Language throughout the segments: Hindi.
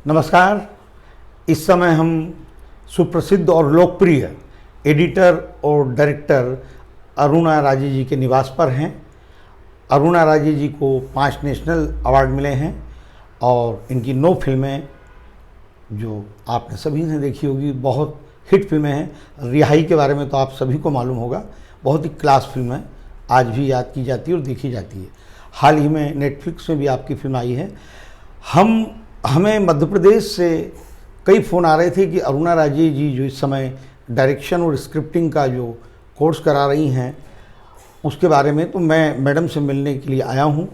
नमस्कार। इस समय हम सुप्रसिद्ध और लोकप्रिय एडिटर और डायरेक्टर अरुणा राजे जी के निवास पर हैं। अरुणा राजे जी को 5 नेशनल अवार्ड मिले हैं और इनकी 9 फिल्में जो आपने सभी ने देखी होगी, बहुत हिट फिल्में हैं। रिहाई के बारे में तो आप सभी को मालूम होगा, बहुत ही क्लास फिल्म है, आज भी याद की जाती है और देखी जाती है। हाल ही में नेटफ्लिक्स में भी आपकी फिल्म आई है। हमें मध्य प्रदेश से कई फ़ोन आ रहे थे कि अरुणा राजे जी जो इस समय डायरेक्शन और स्क्रिप्टिंग का जो कोर्स करा रही हैं उसके बारे में, तो मैं मैडम से मिलने के लिए आया हूं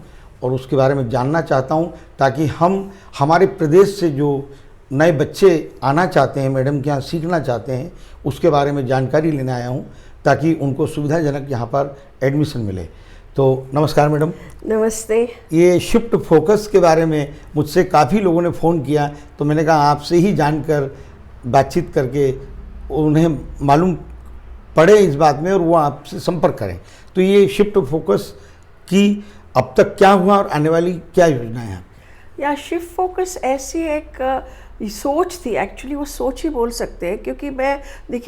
और उसके बारे में जानना चाहता हूं, ताकि हमारे प्रदेश से जो नए बच्चे आना चाहते हैं, मैडम के यहाँ सीखना चाहते हैं, उसके बारे में जानकारी लेने आया हूं ताकि उनको सुविधाजनक यहाँ पर एडमिशन मिले। तो नमस्कार मैडम। नमस्ते। ये शिफ्ट फोकस के बारे में मुझसे काफ़ी लोगों ने फ़ोन किया, तो मैंने कहा आपसे ही जानकर बातचीत करके उन्हें मालूम पड़े इस बात में और वो आपसे संपर्क करें। तो ये शिफ्ट फोकस की अब तक क्या हुआ और आने वाली क्या योजना है? या शिफ्ट फोकस ऐसी एक सोच थी, एक्चुअली वो सोच ही बोल सकते हैं, क्योंकि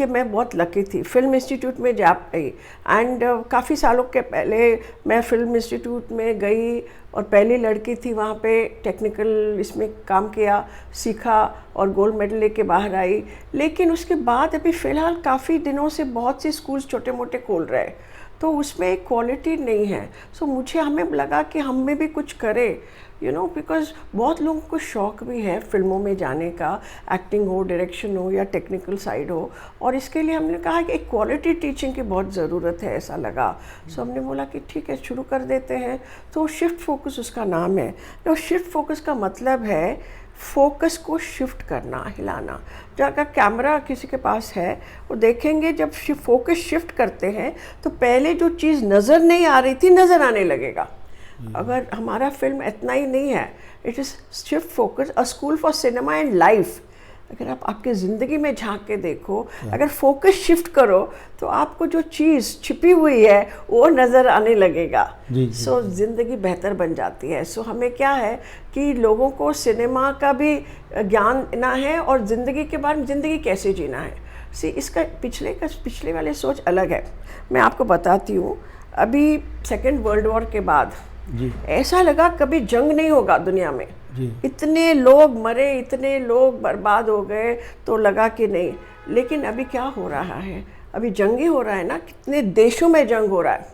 मैं बहुत लकी थी। फिल्म इंस्टीट्यूट में जा गई एंड काफ़ी सालों के पहले मैं फिल्म इंस्टीट्यूट में गई और पहली लड़की थी वहाँ पे। टेक्निकल इसमें काम किया, सीखा और गोल्ड मेडल लेके बाहर आई। लेकिन उसके बाद अभी फ़िलहाल काफ़ी दिनों से बहुत से स्कूल्स छोटे मोटे खोल रहे हैं, तो उसमें एक क्वालिटी नहीं है। सो हमें लगा कि हम में भी कुछ करें, बिकॉज बहुत लोगों को शौक़ भी है फिल्मों में जाने का, एक्टिंग हो, डायरेक्शन हो या टेक्निकल साइड हो, और इसके लिए हमने कहा कि एक क्वालिटी टीचिंग की बहुत ज़रूरत है, ऐसा लगा। सो हमने बोला कि ठीक है, शुरू कर देते हैं। तो शिफ्ट फोकस उसका नाम है। तो शिफ्ट फोकस का मतलब है फोकस को शिफ्ट करना, हिलाना। जो अगर कैमरा किसी के पास है वो देखेंगे, जब फोकस शिफ्ट करते हैं तो पहले जो चीज़ नज़र नहीं आ रही थी नज़र आने लगेगा। अगर हमारा फिल्म इतना ही नहीं है, it is shift focus a school for cinema and life. अगर आप आपके ज़िंदगी में झांक के देखो, अगर फोकस शिफ्ट करो तो आपको जो चीज़ छिपी हुई है वो नज़र आने लगेगा। सो ज़िंदगी बेहतर बन जाती है। सो हमें क्या है कि लोगों को सिनेमा का भी ज्ञान देना है और ज़िंदगी के बारे में, ज़िंदगी कैसे जीना है। इसका पिछले वाले सोच अलग है। मैं आपको बताती हूँ, अभी सेकेंड वर्ल्ड वॉर के बाद ऐसा लगा कभी जंग नहीं होगा दुनिया में। इतने लोग मरे, इतने लोग बर्बाद हो गए, तो लगा कि नहीं। लेकिन अभी क्या हो रहा है, अभी जंग ही हो रहा है ना, कितने देशों में जंग हो रहा है।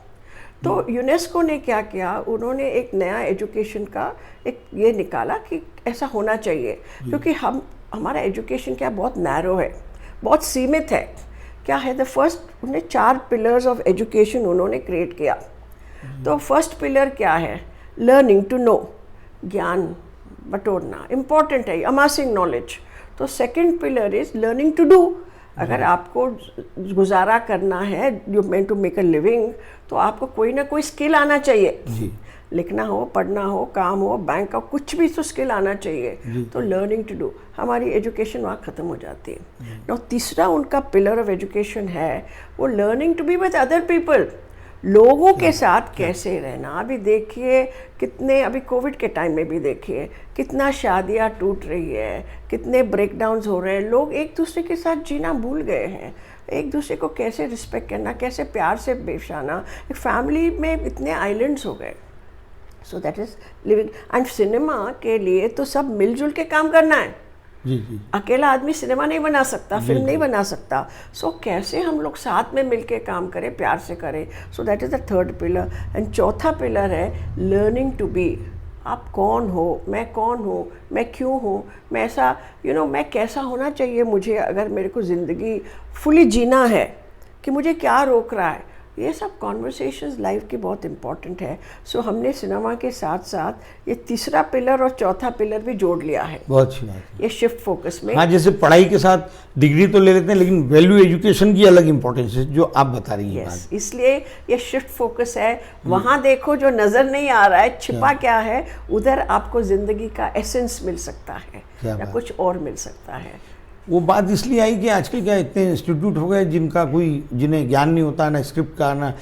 तो यूनेस्को ने क्या किया, उन्होंने एक नया एजुकेशन का एक ये निकाला कि ऐसा होना चाहिए, क्योंकि हमारा एजुकेशन क्या बहुत नैरो है, बहुत सीमित है। क्या है, उन्हें 4 पिलर्स ऑफ एजुकेशन उन्होंने क्रिएट किया। तो फर्स्ट पिलर क्या है, लर्निंग टू नो, ज्ञान बटोरना इम्पॉर्टेंट है, अमासिंग नॉलेज। तो second pillar is learning to do. अगर आपको गुजारा करना है, you meant to make a living, तो आपको कोई ना कोई स्किल आना चाहिए। लिखना हो, पढ़ना हो, काम हो, बैंक का कुछ भी तो स्किल आना चाहिए। तो लर्निंग टू डू, हमारी एजुकेशन वहाँ ख़त्म हो जाती है। और तीसरा उनका पिलर ऑफ एजुकेशन है वो learning to be with other people, लोगों के साथ कैसे रहना। अभी देखिए कितने, अभी कोविड के टाइम में भी देखिए कितना शादियां टूट रही है, कितने ब्रेकडाउन्स हो रहे हैं। लोग एक दूसरे के साथ जीना भूल गए हैं, एक दूसरे को कैसे रिस्पेक्ट करना, कैसे प्यार से पेश आना। एक फैमिली में इतने आइलैंड्स हो गए। So that is living. And cinema के लिए तो सब मिलजुल के काम करना है। अकेला आदमी सिनेमा नहीं बना सकता, फिल्म नहीं बना सकता। सो कैसे हम लोग साथ में मिलके काम करें, प्यार से करें। So that is the third pillar. And चौथा पिलर है लर्निंग टू बी। आप कौन हो, मैं कौन हूँ, मैं क्यों हूँ, मैं ऐसा मैं कैसा होना चाहिए मुझे, अगर मेरे को ज़िंदगी फुली जीना है, कि मुझे क्या रोक रहा है। ये सब कॉन्वर्सेशंस लाइफ की बहुत इंपॉर्टेंट है। सो हमने सिनेमा के साथ साथ ये तीसरा पिलर और चौथा पिलर भी जोड़ लिया है। बहुत अच्छी बात है ये शिफ्ट फोकस में। हाँ, जैसे पढ़ाई के साथ डिग्री तो ले लेते हैं, लेकिन वैल्यू एजुकेशन की अलग इंपॉर्टेंस है जो आप बता रही हैं। yes, इसलिए ये शिफ्ट फोकस है। वहाँ देखो जो नज़र नहीं आ रहा है, छिपा क्या है, उधर आपको ज़िंदगी का एसेंस मिल सकता है या कुछ और मिल सकता है। वो बात इसलिए आई कि आजकल क्या इतने इंस्टीट्यूट हो गए जिन्हें ज्ञान नहीं होता, ना स्क्रिप्ट का, ना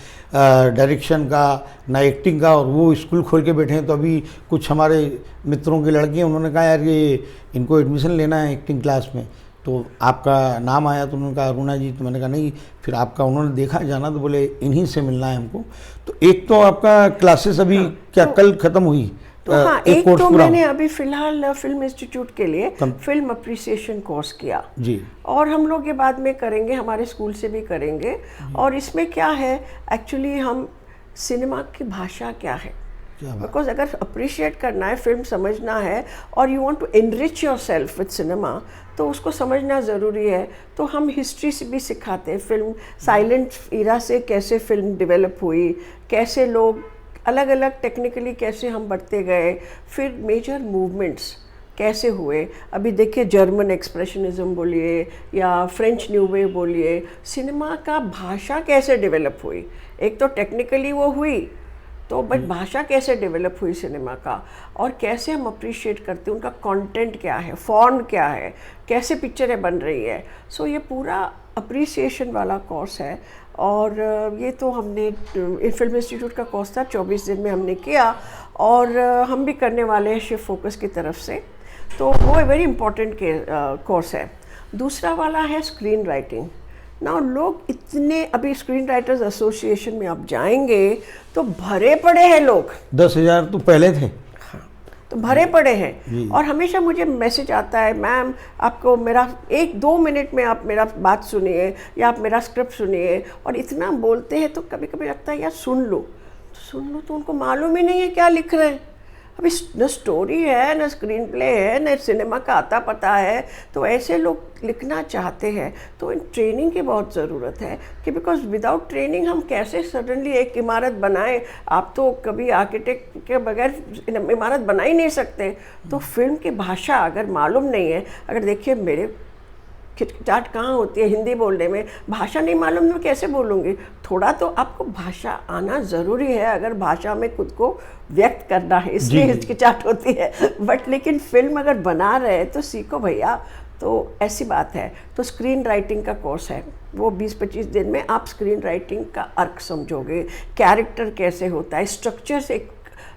डायरेक्शन का, ना एक्टिंग का, और वो स्कूल खोल के बैठे हैं। तो अभी कुछ हमारे मित्रों के लड़के हैं, उन्होंने कहा यार ये इनको एडमिशन लेना है एक्टिंग क्लास में, तो आपका नाम आया तो उन्होंने कहा अरुणा जी, तो मैंने कहा नहीं। फिर आपका उन्होंने देखा जाना तो बोले इन्हीं से मिलना है हमको। तो एक तो आपका क्लासेस अभी क्या कल ख़त्म हुई? तो हाँ, एक कोर्स तो पूरा मैंने अभी फिलहाल फिल्म इंस्टीट्यूट के लिए फिल्म अप्रिसिएशन कोर्स किया जी, और हम लोग ये बाद में करेंगे, हमारे स्कूल से भी करेंगे। और इसमें क्या है, एक्चुअली हम सिनेमा की भाषा क्या है, बिकॉज अगर अप्रिशिएट करना है, फिल्म समझना है और you want to enrich yourself with cinema, तो उसको समझना ज़रूरी है। तो हम हिस्ट्री से भी सिखाते हैं, फिल्म साइलेंट इरा से कैसे फिल्म डेवलप हुई, कैसे लोग अलग अलग टेक्निकली कैसे हम बढ़ते गए, फिर मेजर मूवमेंट्स कैसे हुए। अभी देखिए जर्मन एक्सप्रेशनिज्म बोलिए या फ्रेंच न्यू वेव बोलिए, सिनेमा का भाषा कैसे डेवलप हुई। एक तो टेक्निकली वो हुई, तो बट भाषा कैसे डेवलप हुई सिनेमा का, और कैसे हम अप्रिशिएट करते हैं, उनका कंटेंट क्या है, फॉर्म क्या है, कैसे पिक्चरें बन रही है। सो ये पूरा अप्रिसिएशन वाला कोर्स है। और ये तो हमने फिल्म इंस्टीट्यूट का कोर्स था, 24 दिन में हमने किया, और हम भी करने वाले हैं शिव फोकस की तरफ से। तो वो वेरी इंपॉर्टेंट कोर्स है। दूसरा वाला है स्क्रीन राइटिंग ना। लोग इतने, अभी स्क्रीन राइटर्स एसोसिएशन में आप जाएंगे तो भरे पड़े हैं लोग, 10,000 तो पहले थे, तो भरे पड़े हैं। और हमेशा मुझे मैसेज आता है, मैम आपको मेरा 1-2 मिनट में आप मेरा बात सुनिए या आप मेरा स्क्रिप्ट सुनिए, और इतना बोलते हैं तो कभी कभी लगता है यार सुन लो तो उनको मालूम ही नहीं है क्या लिख रहे हैं। अभी न स्टोरी है, न स्क्रीन प्ले है, न सिनेमा का आता पता है, तो ऐसे लोग लिखना चाहते हैं। तो इन ट्रेनिंग की बहुत ज़रूरत है कि बिकॉज विदाउट ट्रेनिंग हम कैसे सडनली एक इमारत बनाएं। आप तो कभी आर्किटेक्ट के बगैर इमारत बना ही नहीं सकते। तो फिल्म की भाषा अगर मालूम नहीं है, अगर देखिए मेरे खिचखिचाहट कहाँ होती है हिंदी बोलने में, भाषा नहीं मालूम मैं कैसे बोलूँगी। थोड़ा तो आपको भाषा आना ज़रूरी है, अगर भाषा में खुद को व्यक्त करना है, इसलिए हिचकिचाहट होती है। बट लेकिन फिल्म अगर बना रहे हैं तो सीखो भैया। तो ऐसी बात है। तो स्क्रीन राइटिंग का कोर्स है, वो 20-25 दिन में आप स्क्रीन राइटिंग का अर्थ समझोगे, कैरेक्टर कैसे होता है, स्ट्रक्चर से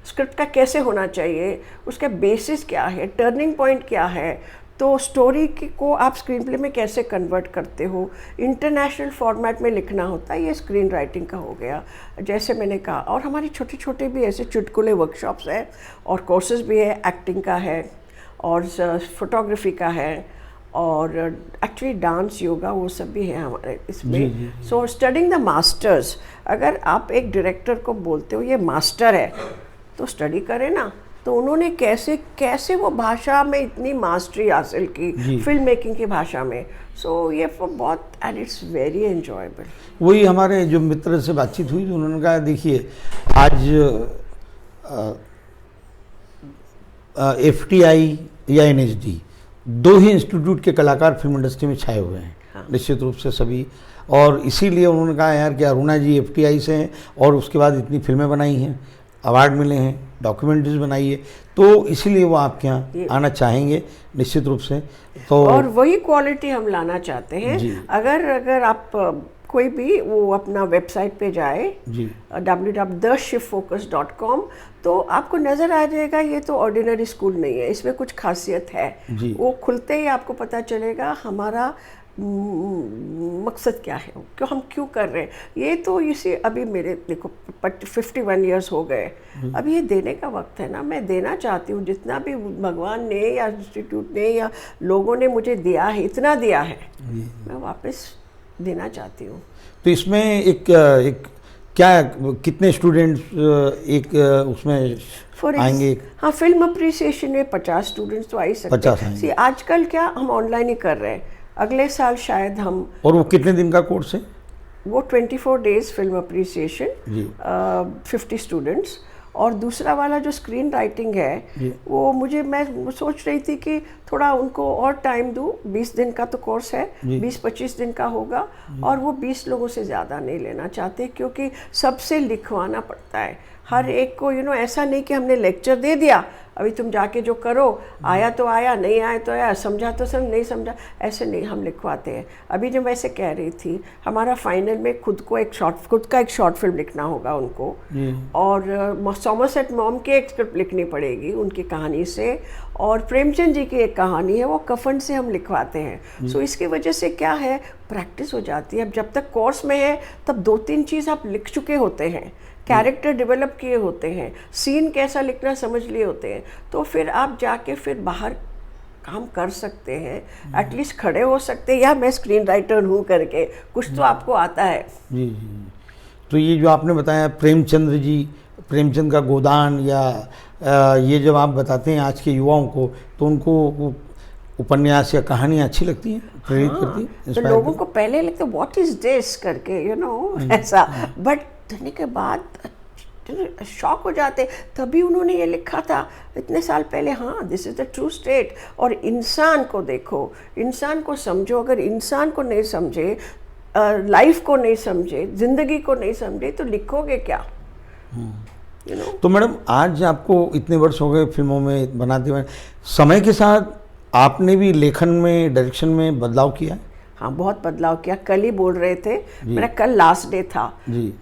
स्क्रिप्ट का कैसे होना चाहिए, उसका बेसिस क्या है, टर्निंग पॉइंट क्या है, तो स्टोरी को आप स्क्रीन प्ले में कैसे कन्वर्ट करते हो, इंटरनेशनल फॉर्मेट में लिखना होता है, ये स्क्रीन राइटिंग का हो गया जैसे मैंने कहा। और हमारी छोटे छोटे भी ऐसे चुटकुले वर्कशॉप्स हैं और कोर्सेज भी है, एक्टिंग का है और फोटोग्राफी का है और एक्चुअली डांस, योगा, वो सब भी है हमारे इसमें। सो स्टडिंग द मास्टर्स, अगर आप एक डायरेक्टर को बोलते हो ये मास्टर है तो स्टडी करें ना। तो उन्होंने कैसे वो भाषा में इतनी मास्टरी हासिल की, फिल्म मेकिंग की भाषा में। सो ये बहुत, एंड इट्स वेरी एंजॉयबल। वही हमारे जो मित्र से बातचीत हुई तो उन्होंने कहा देखिए आज FTI या NHD 2 ही इंस्टीट्यूट के कलाकार फिल्म इंडस्ट्री में छाए हुए हैं। हाँ। निश्चित रूप से सभी, और इसीलिए उन्होंने कहा यार कि अरुणा जी FTI से हैं और उसके बाद इतनी फिल्में बनाई हैं, अवार्ड मिले हैं, डॉक्यूमेंट्रीज बनाई है, तो इसीलिए वो आपके यहाँ आना चाहेंगे निश्चित रूप से। तो और वही क्वालिटी हम लाना चाहते हैं। अगर आप कोई भी वो अपना वेबसाइट पे जाए www.theshivfocus.com, तो आपको नज़र आ जाएगा ये तो ऑर्डिनरी स्कूल नहीं है, इसमें कुछ खासियत है। वो खुलते ही आपको पता चलेगा हमारा मकसद क्या है, क्यों हम क्यों कर रहे हैं। ये तो इसे अभी मेरे देखो 51 ईयर्स हो गए, अब ये देने का वक्त है ना। मैं देना चाहती हूँ जितना भी भगवान ने या इंस्टीट्यूट ने या लोगों ने मुझे दिया है, इतना दिया है, मैं वापस देना चाहती हूँ। तो इसमें एक क्या कितने स्टूडेंट्स एक उसमें आएंगे? हाँ, फिल्म अप्रिसिएशन में 50 स्टूडेंट्स तो आ ही सकते हैं। आजकल क्या हम ऑनलाइन ही कर रहे हैं, अगले साल शायद हम। और वो कितने दिन का कोर्स है? वो 24 डेज फिल्म अप्रिसिएशन, 50 स्टूडेंट्स। और दूसरा वाला जो स्क्रीन राइटिंग है वो मैं सोच रही थी कि थोड़ा उनको और टाइम दूँ। 20 दिन का तो कोर्स है, 20-25 दिन का होगा, और वो 20 लोगों से ज़्यादा नहीं लेना चाहते क्योंकि सबसे लिखवाना पड़ता है। हर एक को ऐसा नहीं कि हमने लेक्चर दे दिया, अभी तुम जाके जो करो, आया तो आया, नहीं आया तो आया, समझा तो समझ, नहीं समझा, ऐसे नहीं हम लिखवाते हैं। अभी जो वैसे कह रही थी, हमारा फाइनल में खुद का एक शॉर्ट फिल्म लिखना होगा उनको, और सॉमरसेट मॉम की एक स्क्रिप्ट लिखनी पड़ेगी उनकी कहानी से, और प्रेमचंद जी की एक कहानी है, वो कफन से हम लिखवाते हैं। सो इसकी वजह से क्या है, प्रैक्टिस हो जाती है। अब जब तक कोर्स में है तब 2-3 चीज़ आप लिख चुके होते हैं, कैरेक्टर डेवलप किए होते हैं, सीन कैसा लिखना समझ लिए होते हैं, तो फिर आप जाके फिर बाहर काम कर सकते हैं, एटलीस्ट खड़े हो सकते हैं, या मैं स्क्रीन राइटर हूँ करके कुछ तो आपको आता है। जी जी। तो ये जो आपने बताया प्रेमचंद का गोदान, या ये जब आप बताते हैं आज के युवाओं को, तो उनको उपन्यास या कहानियाँ अच्छी लगती हैं, प्रेरित करती हैं? तो लोगों को पहले लगता है व्हाट इज दिस करके ऐसा, बट देने के बाद शॉक हो जाते, तभी उन्होंने ये लिखा था इतने साल पहले, हाँ this is the true state. और इंसान को देखो, इंसान को समझो, अगर इंसान को नहीं समझे, लाइफ को नहीं समझे, ज़िंदगी को नहीं समझे, तो लिखोगे क्या? तो मैडम, आज आपको इतने वर्ष हो गए फिल्मों में बनाते हुए, समय के साथ आपने भी लेखन में, डायरेक्शन में बदलाव किया है? हाँ, बहुत बदलाव किया। कल ही बोल रहे थे, मेरा कल लास्ट डे था,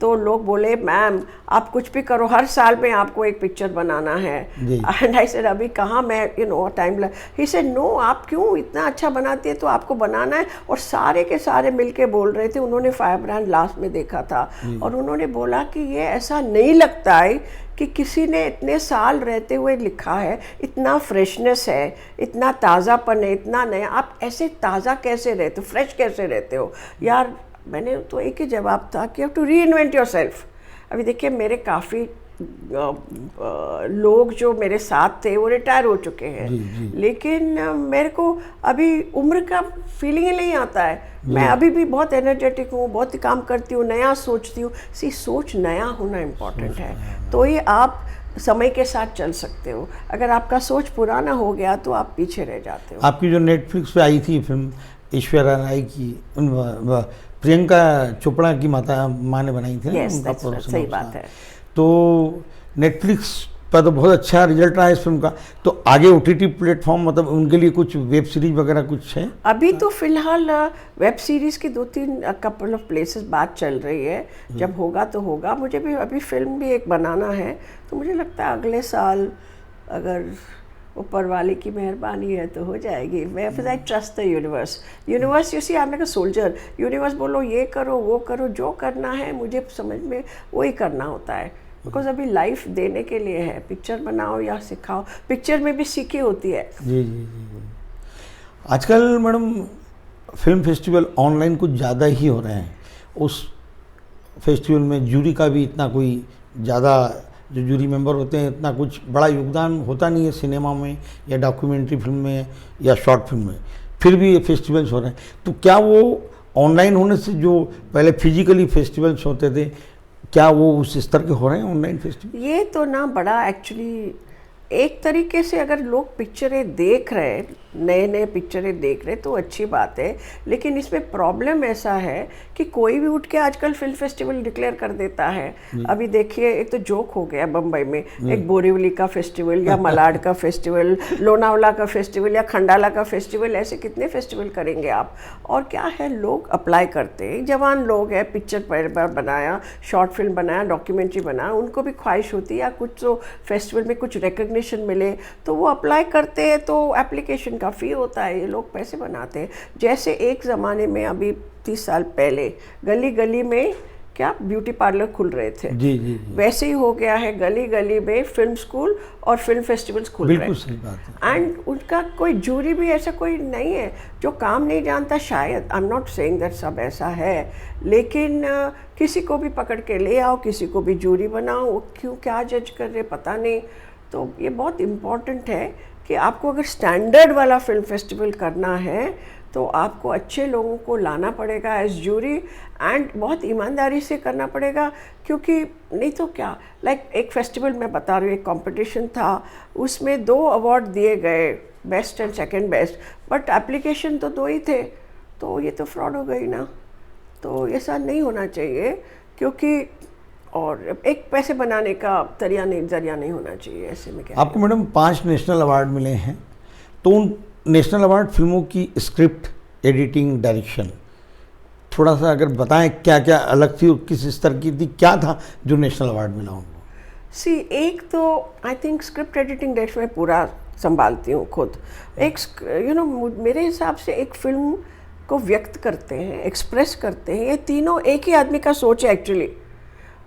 तो लोग बोले मैम आप कुछ भी करो, हर साल में आपको एक पिक्चर बनाना है। एंड आई सेड अभी कहाँ मैं टाइम ही सेड नो, आप क्यों इतना अच्छा बनाती है तो आपको बनाना है। और सारे के सारे मिलके बोल रहे थे, उन्होंने फायर ब्रांड लास्ट में देखा था, और उन्होंने बोला कि ये ऐसा नहीं लगता है कि किसी ने इतने साल रहते हुए लिखा है, इतना फ्रेशनेस है, इतना ताज़ापन है, इतना नया, आप ऐसे ताज़ा कैसे रहते हो, फ्रेश कैसे रहते हो यार। मैंने तो एक ही जवाब था कि have to reinvent yourself. अभी देखिए मेरे काफ़ी लोग जो मेरे साथ थे वो रिटायर हो चुके हैं, लेकिन मेरे को अभी उम्र का फीलिंग ही नहीं आता है। मैं अभी भी बहुत एनर्जेटिक हूँ, बहुत काम करती हूँ, नया सोचती हूँ। सोच नया होना इम्पॉर्टेंट है, तो ये आप समय के साथ चल सकते हो। अगर आपका सोच पुराना हो गया तो आप पीछे रह जाते हो। आपकी जो नेटफ्लिक्स पे आई थी फिल्म ऐश्वर्या राय की, प्रियंका चोपड़ा की माँ ने बनाई थी, उनका प्रोडक्शन। सही बात है। तो नेटफ्लिक्स पर तो बहुत अच्छा रिजल्ट रहा है इस फिल्म का। तो आगे OTT प्लेटफॉर्म, मतलब उनके लिए कुछ वेब सीरीज वगैरह कुछ है? अभी तो फिलहाल वेब सीरीज़ की 2-3 कपल ऑफ प्लेसेस बात चल रही है, जब होगा तो होगा। मुझे भी अभी फिल्म भी एक बनाना है, तो मुझे लगता है अगले साल अगर ऊपर वाले की मेहरबानी है तो हो जाएगी। मैं I trust the universe. You see I am like a soldier. Universe बोलो ये करो वो करो, जो करना है मुझे समझ में वही करना होता है, बिकॉज अभी लाइफ देने के लिए है। पिक्चर बनाओ या सिखाओ, पिक्चर में भी सीखी होती है। जी जी जी। आजकल मैडम फिल्म फेस्टिवल ऑनलाइन कुछ ज़्यादा ही हो रहे हैं। उस फेस्टिवल में जूरी का भी इतना कोई ज़्यादा, जो जूरी मेंबर होते हैं, इतना कुछ बड़ा योगदान होता नहीं है सिनेमा में या डॉक्यूमेंट्री फिल्म में या शॉर्ट फिल्म में, फिर भी ये फेस्टिवल्स हो रहे हैं। तो क्या वो ऑनलाइन होने से, जो पहले फिजिकली फेस्टिवल्स होते थे, क्या वो उस स्तर के हो रहे हैं ऑनलाइन फेस्टिवल? ये तो ना बड़ा एक्चुअली एक तरीके से अगर लोग पिक्चरें देख रहे हैं, नए नए पिक्चरें देख रहे हैं, तो अच्छी बात है। लेकिन इसमें प्रॉब्लम ऐसा है कि कोई भी उठ के आजकल फिल्म फेस्टिवल डिक्लेयर कर देता है। अभी देखिए, एक तो जोक हो गया बम्बई में, एक बोरीवली का फेस्टिवल या मलाड का फेस्टिवल, लोनावला का फेस्टिवल या खंडाला का फेस्टिवल, ऐसे कितने फेस्टिवल करेंगे आप? और क्या है, लोग अप्लाई करते हैं, जवान लोग हैं, पिक्चर पहली बार बनाया, शॉर्ट फिल्म बनाया, डॉक्यूमेंट्री बनाया, उनको भी ख्वाहिश होती है या कुछ तो फेस्टिवल में कुछ रिकग्निशन मिले, तो वो अप्लाई करते हैं। तो एप्लीकेशन का फ़ी होता है, ये लोग पैसे बनाते हैं। जैसे एक ज़माने में अभी 30 साल पहले गली गली में क्या ब्यूटी पार्लर खुल रहे थे, जी जी जी। वैसे ही हो गया है, गली गली में फिल्म स्कूल और फिल्म फेस्टिवल्स खुल रहे हैं। बिल्कुल सही बात है। एंड उनका कोई जूरी भी ऐसा कोई नहीं है जो काम नहीं जानता, शायद। I am not saying that सब ऐसा है, लेकिन किसी को भी पकड़ के ले आओ, किसी को भी जूरी बनाओ, वो क्यों क्या जज कर रहे पता नहीं। तो ये बहुत इम्पॉर्टेंट है कि आपको अगर स्टैंडर्ड वाला फिल्म फेस्टिवल करना है तो आपको अच्छे लोगों को लाना पड़ेगा एज जूरी, एंड बहुत ईमानदारी से करना पड़ेगा। क्योंकि नहीं तो क्या, लाइक एक फेस्टिवल मैं बता रही हूँ, एक कंपटीशन था, उसमें 2 अवार्ड दिए गए, best and second best, but application तो 2 ही थे, तो ये तो फ्रॉड हो गई ना। तो ऐसा नहीं होना चाहिए, क्योंकि और एक पैसे बनाने का जरिया नहीं होना चाहिए ऐसे में। क्या आपको मैडम 5 नेशनल अवार्ड मिले हैं, तो उन नेशनल अवार्ड फिल्मों की स्क्रिप्ट, एडिटिंग, डायरेक्शन थोड़ा सा अगर बताएं क्या क्या अलग थी और किस स्तर की थी, क्या था जो नेशनल अवार्ड मिला उनको? एक तो I think script, editing, direction मैं पूरा संभालती हूँ खुद। एक मेरे हिसाब से एक फिल्म को व्यक्त करते हैं, एक्सप्रेस करते हैं, ये तीनों एक ही आदमी का सोच है एक्चुअली।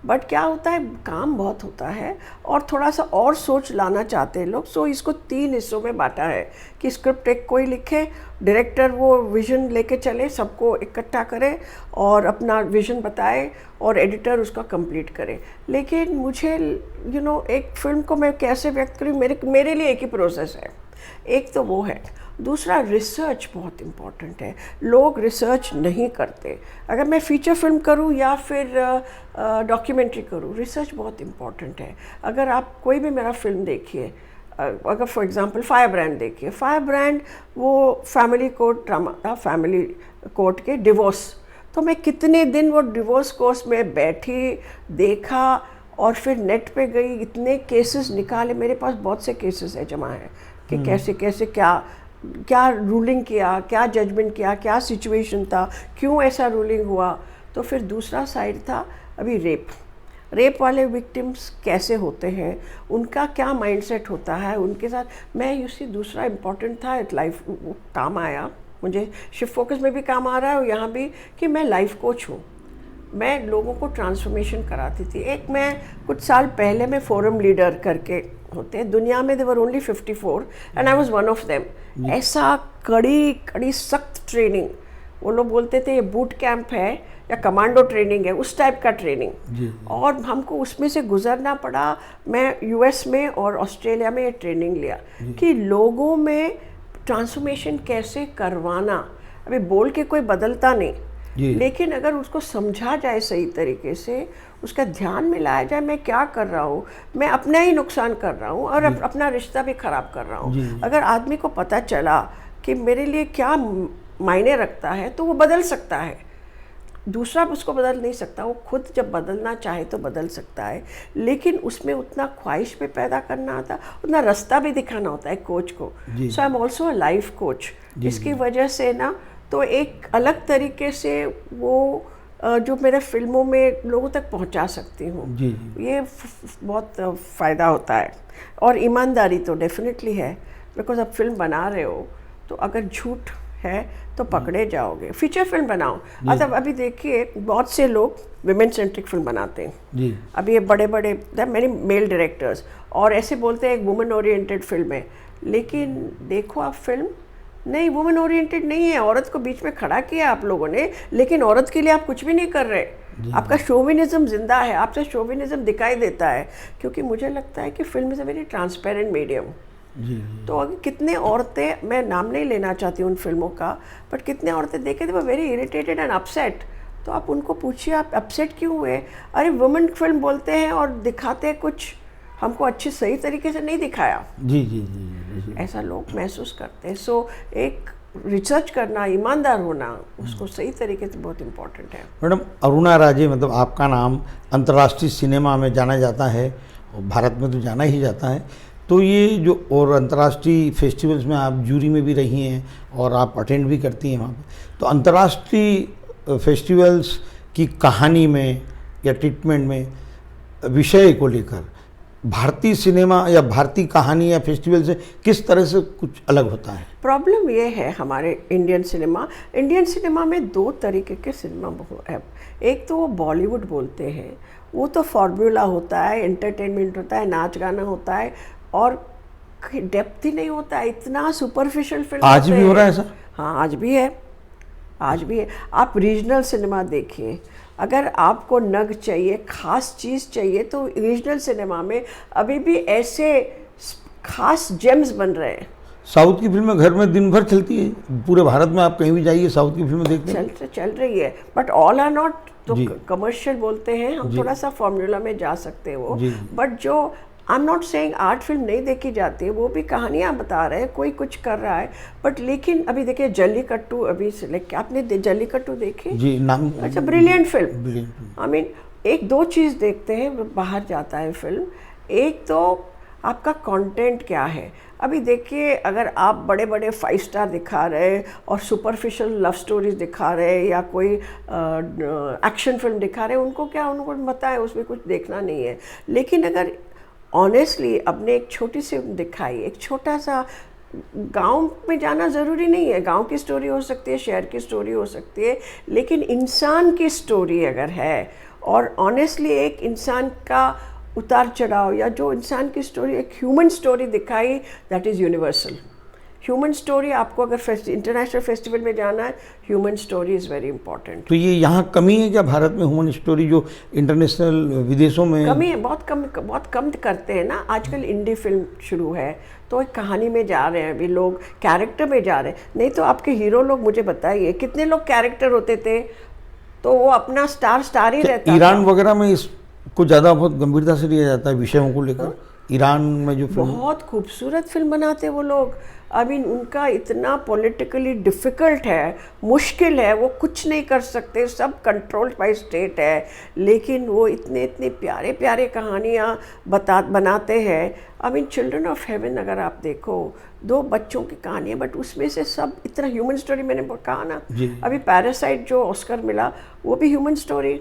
बट क्या होता है, काम बहुत होता है और थोड़ा सा और सोच लाना चाहते हैं लोग। सो इसको 3 हिस्सों में बांटा है कि स्क्रिप्ट एक कोई लिखे, डायरेक्टर वो विजन लेके चले, सबको इकट्ठा करे और अपना विजन बताए, और एडिटर उसका कंप्लीट करे। लेकिन मुझे एक फिल्म को मैं कैसे व्यक्त करूँ, मेरे लिए एक ही प्रोसेस है। एक तो वो है, दूसरा रिसर्च बहुत इम्पॉर्टेंट है। लोग रिसर्च नहीं करते। अगर मैं फीचर फिल्म करूं या फिर डॉक्यूमेंट्री करूं, रिसर्च बहुत इम्पॉर्टेंट है। अगर आप कोई भी मेरा फिल्म देखिए, अगर फॉर एग्जांपल फायर ब्रांड देखिए, फायर ब्रांड वो फैमिली कोर्ट ड्रामा था, फैमिली कोर्ट के डिवोर्स। तो मैं कितने दिन वो डिवोर्स कोर्स में बैठी, देखा, और फिर नेट पे गई, इतने केसेस निकाले। मेरे पास बहुत से केसेस है जमा है कि कैसे कैसे क्या रूलिंग किया, क्या जजमेंट किया, क्या सिचुएशन था, क्यों ऐसा रूलिंग हुआ। तो फिर दूसरा साइड था अभी रेप वाले विक्टिम्स कैसे होते हैं, उनका क्या माइंडसेट होता है, उनके साथ मैं दूसरा इम्पॉर्टेंट था लाइफ, काम आया मुझे। शिफ्ट फोकस में भी काम आ रहा है और यहाँ भी, कि मैं लाइफ कोच हूँ। मैं लोगों को ट्रांसफॉर्मेशन कराती थी। एक मैं कुछ साल पहले मैं फोरम लीडर करके होते हैं दुनिया में, there were only 54 and I was one of them. ऐसा कड़ी सख्त ट्रेनिंग, वो लोग बोलते थे ये बूट कैंप है या कमांडो ट्रेनिंग है, उस टाइप का ट्रेनिंग। और हमको उसमें से गुजरना पड़ा। मैं यूएस में और ऑस्ट्रेलिया में ये ट्रेनिंग लिया कि लोगों में ट्रांसफॉर्मेशन कैसे करवाना। अभी बोल के कोई बदलता नहीं, लेकिन अगर उसको समझा जाए सही तरीके से, उसका ध्यान में लाया जाए, मैं क्या कर रहा हूँ, मैं अपना ही नुकसान कर रहा हूँ और अपना रिश्ता भी खराब कर रहा हूँ। अगर आदमी को पता चला कि मेरे लिए क्या मायने रखता है, तो वो बदल सकता है। दूसरा उसको बदल नहीं सकता, वो खुद जब बदलना चाहे तो बदल सकता है। लेकिन उसमें उतना ख्वाहिश भी पैदा करना होता है, उतना रास्ता भी दिखाना होता है कोच को। So I am also a life coach. इसकी वजह से ना, तो एक अलग तरीके से वो जो मेरे फिल्मों में लोगों तक पहुंचा सकती हूँ, ये बहुत फ़ायदा होता है। और ईमानदारी तो डेफिनेटली है, बिकॉज आप फिल्म बना रहे हो तो अगर झूठ है तो पकड़े जाओगे। फीचर फिल्म बनाओ, मतलब अभी देखिए बहुत से लोग विमेन सेंट्रिक फिल्म बनाते हैं। अभी ये बड़े मैंने मेल डायरेक्टर्स और ऐसे बोलते हैं एक वुमेन ओरिएंटेड फिल्म है, लेकिन देखो आप फिल्म नहीं, वुमेन ओरिएंटेड नहीं है। औरत को बीच में खड़ा किया आप लोगों ने, लेकिन औरत के लिए आप कुछ भी नहीं कर रहे। आपका शोविनिज्म जिंदा है, आपसे शोविनिज्म दिखाई देता है। क्योंकि मुझे लगता है कि film is a very transparent medium. तो अगर कितने औरतें, मैं नाम नहीं लेना चाहती उन फिल्मों का, बट कितने औरतें देखे थे वो वेरी इरिटेटेड एंड अपसेट। तो आप उनको पूछिए आप अपसेट क्यों हुए? अरे वुमेन फिल्म बोलते हैं और दिखाते कुछ, हमको अच्छी सही तरीके से नहीं दिखाया। जी। ऐसा लोग महसूस करते हैं। सो एक रिसर्च करना, ईमानदार होना, उसको सही तरीके से बहुत इम्पोर्टेंट है। मैडम, अरुणा राजे, मतलब आपका नाम अंतर्राष्ट्रीय सिनेमा में जाना जाता है और भारत में तो जाना ही जाता है। तो ये जो और अंतर्राष्ट्रीय फेस्टिवल्स में आप जूरी में भी रही हैं और आप अटेंड भी करती हैं वहाँ पर, तो अंतर्राष्ट्रीय फेस्टिवल्स की कहानी में या ट्रीटमेंट में विषय को लेकर भारतीय सिनेमा या भारतीय कहानी या फेस्टिवल से किस तरह से कुछ अलग होता है? प्रॉब्लम ये है हमारे इंडियन सिनेमा में 2 तरीके के सिनेमा है। एक तो वो बॉलीवुड बोलते हैं, वो तो फॉर्मूला होता है, एंटरटेनमेंट होता है, नाच गाना होता है और डेप्थ ही नहीं होता है, इतना सुपरफिशियल फिल्म। आज भी हो रहा है ऐसा? हाँ, आज भी है। आप रीजनल सिनेमा देखिए, अगर आपको नग चाहिए, खास चीज़ चाहिए, तो रीजनल सिनेमा में अभी भी ऐसे खास जेम्स बन रहे हैं। साउथ की फिल्में घर में दिन भर चलती है, पूरे भारत में आप कहीं भी जाइए साउथ की फिल्में देखते हैं, चल रही है। बट ऑल आर नॉट, तो कमर्शियल बोलते हैं हम, थोड़ा सा फॉर्मूला में जा सकते हैं वो। बट जो I am not saying art film नहीं देखी जाती है, वो भी कहानियाँ बता रहे हैं, कोई कुछ कर रहा है। बट लेकिन अभी देखिए जल्लीकट्टू, अभी आपने जल्लीकट्टू देखी? जी, नाम अच्छा, ब्रिलियंट फिल्म। आई मीन एक दो चीज़ देखते हैं, बाहर जाता है फिल्म। एक तो आपका कंटेंट क्या है। अभी देखिए, अगर आप बड़े बड़े 5 स्टार दिखा रहे और सुपरफिशियल लव स्टोरीज दिखा रहे या कोई एक्शन फिल्म दिखा रहे, उनको उनको पता है, उसमें कुछ देखना नहीं है। लेकिन अगर ऑनेस्टली अपने एक छोटी सी दिखाई, एक छोटा सा गांव में जाना ज़रूरी नहीं है, गांव की स्टोरी हो सकती है, शहर की स्टोरी हो सकती है, लेकिन इंसान की स्टोरी अगर है और ऑनेस्टली एक इंसान का उतार चढ़ाव या जो इंसान की स्टोरी, एक ह्यूमन स्टोरी दिखाई, that is universal. Human story आपको अगर इंटरनेशनल फेस्टिवल में जाना है, human story is very important. तो ये यहाँ कमी है क्या भारत में ह्यूमन स्टोरी, जो इंटरनेशनल विदेशों में कमी है? बहुत कम करते हैं ना। आजकल इंडी फिल्म शुरू है, तो एक कहानी में जा रहे हैं अभी लोग, कैरेक्टर में जा रहे हैं। नहीं तो आपके हीरो लोग, मुझे बताइए कितने लोग कैरेक्टर होते थे, तो वो अपना स्टार ही रहता ईरान वगैरह में इसको ज़्यादा बहुत गंभीरता से लिया जाता है विषयों को लेकर। ईरान में जो फिल्म, बहुत खूबसूरत फिल्म बनाते हैं वो लोग। आई मीन उनका इतना पॉलिटिकली डिफ़िकल्ट है, मुश्किल है, वो कुछ नहीं कर सकते, सब कंट्रोल्ड बाय स्टेट है, लेकिन वो इतने प्यारे प्यारे कहानियाँ बनाते हैं। I mean children of haven अगर आप देखो, 2 बच्चों की कहानी है, बट उसमें से सब इतना ह्यूमन स्टोरी, मैंने कहा ना, अभी पैरासाइट जो ऑस्कर मिला वो भी ह्यूमन स्टोरी।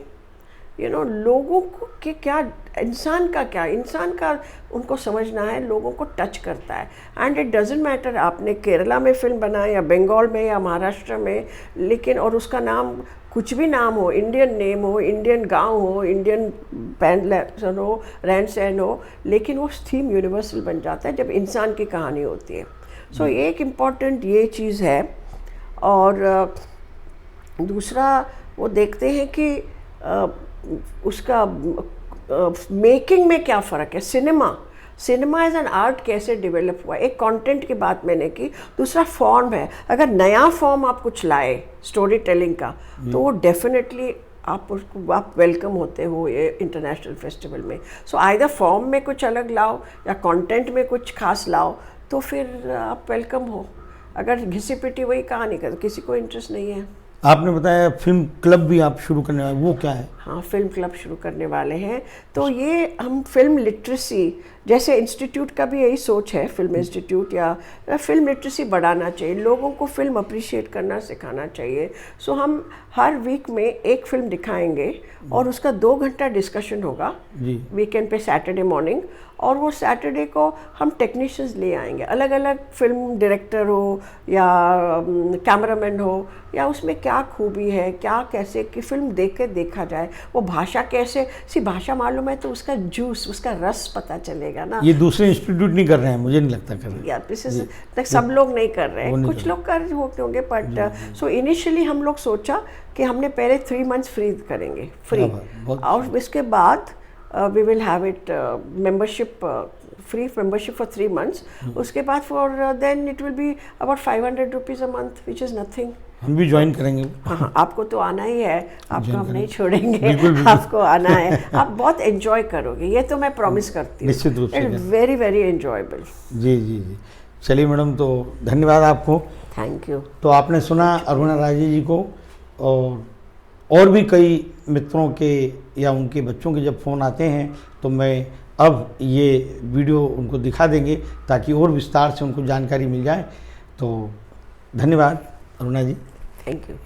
लोगों को कि क्या इंसान का उनको समझना है, लोगों को टच करता है। एंड इट डजेंट मैटर आपने केरला में फिल्म बनाया या बंगाल में या महाराष्ट्र में, लेकिन और उसका नाम कुछ भी नाम हो, इंडियन नेम हो, इंडियन गांव हो, इंडियन हो, रहन सहन हो, लेकिन वो थीम यूनिवर्सल बन जाता है जब इंसान की कहानी होती है। सो एक इम्पॉर्टेंट ये चीज़ है। और दूसरा वो देखते हैं कि उसका मेकिंग में क्या फ़र्क है। सिनेमा एज एन आर्ट कैसे डेवलप हुआ, एक कंटेंट की बात मैंने की। दूसरा फॉर्म है, अगर नया फॉर्म आप कुछ लाए स्टोरी टेलिंग का, तो वो डेफिनेटली आप वेलकम होते हो ये इंटरनेशनल फेस्टिवल में। सो आइदर फॉर्म में कुछ अलग लाओ या कंटेंट में कुछ खास लाओ, तो फिर आप वेलकम हो। अगर घिसी पिटी वही कहानी का, तो किसी को इंटरेस्ट नहीं है। आपने बताया फिल्म क्लब भी आप शुरू करने वाले, वो क्या है? हाँ, फिल्म क्लब शुरू करने वाले हैं। तो ये हम फिल्म लिटरेसी, जैसे इंस्टीट्यूट का भी यही सोच है, फिल्म इंस्टीट्यूट या फिल्म लिटरेसी बढ़ाना चाहिए, लोगों को फिल्म अप्रिशिएट करना सिखाना चाहिए। सो हम हर वीक में एक फिल्म दिखाएंगे और उसका 2 घंटा डिस्कशन होगा वीकेंड पे, सैटरडे मॉर्निंग। और वो सैटरडे को हम टेक्नीशियंस ले आएंगे, अलग अलग फिल्म डायरेक्टर हो या कैमरामैन हो, या उसमें क्या खूबी है, क्या कैसे कि फिल्म देख के देखा जाए, वो भाषा कैसे, भाषा मालूम है तो उसका जूस, उसका रस पता चलेगा ना। ये दूसरे इंस्टीट्यूट नहीं कर रहे हैं, मुझे नहीं लगता कर रहे हैं। या दिस इज सब लोग नहीं कर रहे हैं, कुछ लोग कर होंगे, बट सो इनिशियली हम लोग सोचा कि हमने पहले 3 मंथ्स फ्री करेंगे, फ्री, और इसके बाद we will have it membership, free membership for 3 months. उसके बाद then it will be about 500 rupees a month, which is nothing. हम भी ज्वाइन करेंगे। हाँ, आपको तो आना ही है, आपको हम नहीं छोड़ेंगे, आपको आना है, आप बहुत एंजॉय करोगे, ये तो मैं प्रॉमिस करती हूँ, निश्चित रूप से, वेरी वेरी एंजॉयबल। जी। चलिए मैडम, तो धन्यवाद आपको। Thank you. तो आपने सुना अरुणा राजे जी को, और भी कई मित्रों के या उनके बच्चों के जब फ़ोन आते हैं तो मैं अब ये वीडियो उनको दिखा देंगे ताकि और विस्तार से उनको जानकारी मिल जाए। तो धन्यवाद अरुणा जी। Thank you.